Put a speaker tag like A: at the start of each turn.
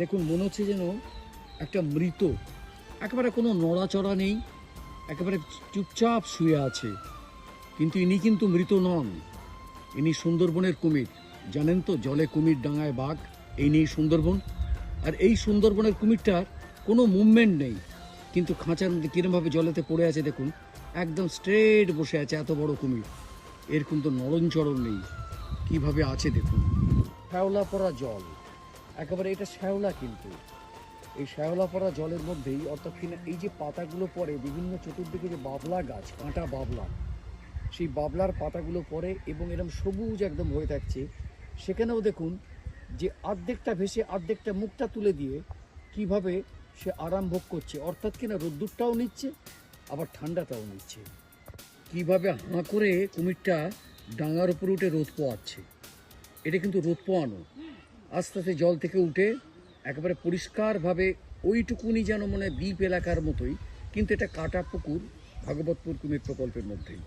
A: দেখুন মনে হচ্ছে যেন একটা মৃত, একেবারে কোনো নড়াচড়া নেই, একেবারে চুপচাপ শুয়ে আছে। কিন্তু ইনি কিন্তু মৃত নন, ইনি সুন্দরবনের কুমির। জানেন তো, জলে কুমির, ডাঙায় বাঘ, এই নিয়েই সুন্দরবন। আর এই সুন্দরবনের কুমিরটার কোনো মুভমেন্ট নেই, কিন্তু খাঁচার মধ্যে কিরমভাবে জলেতে পড়ে আছে দেখুন, একদম স্ট্রেট বসে আছে এত বড় কুমির। এর কিন্তু নড়নচড়ন নেই, কিভাবে আছে দেখুন। শ্যাওলা পড়া জল, একেবারে এটা শ্যাওলা, কিন্তু এই শ্যাওলা পড়া জলের মধ্যেই, অর্থাৎ কিনা এই যে পাতাগুলো পড়ে বিভিন্ন চতুর্দিকে, যে বাবলা গাছ, কাঁটা বাবলা, সেই বাবলার পাতাগুলো পড়ে এবং এরকম সবুজ একদম হয়ে থাকছে। সেখানেও দেখুন যে অর্ধেকটা ভেসে অর্ধেকটা মুখটা তুলে দিয়ে কিভাবে সে আরাম ভোগ করছে, অর্থাৎ কিনা রোদ্দুরটাও নিচ্ছে আবার ঠান্ডাটাও নিচ্ছে। কিভাবে হাঁ করে কুমিরটা ডাঙার উপরে উঠে রোদ পোয়াচ্ছে। এটা কিন্তু রোদ পোয়ানো। আস্তে আস্তে জল থেকে উঠে একেবারে পরিষ্কারভাবে ওইটুকুনি যেন মনে দ্বীপ এলাকার মতোই, কিন্তু এটা কাটা পুকুর ভাগবতপুর কুমির প্রকল্পের মধ্যেই।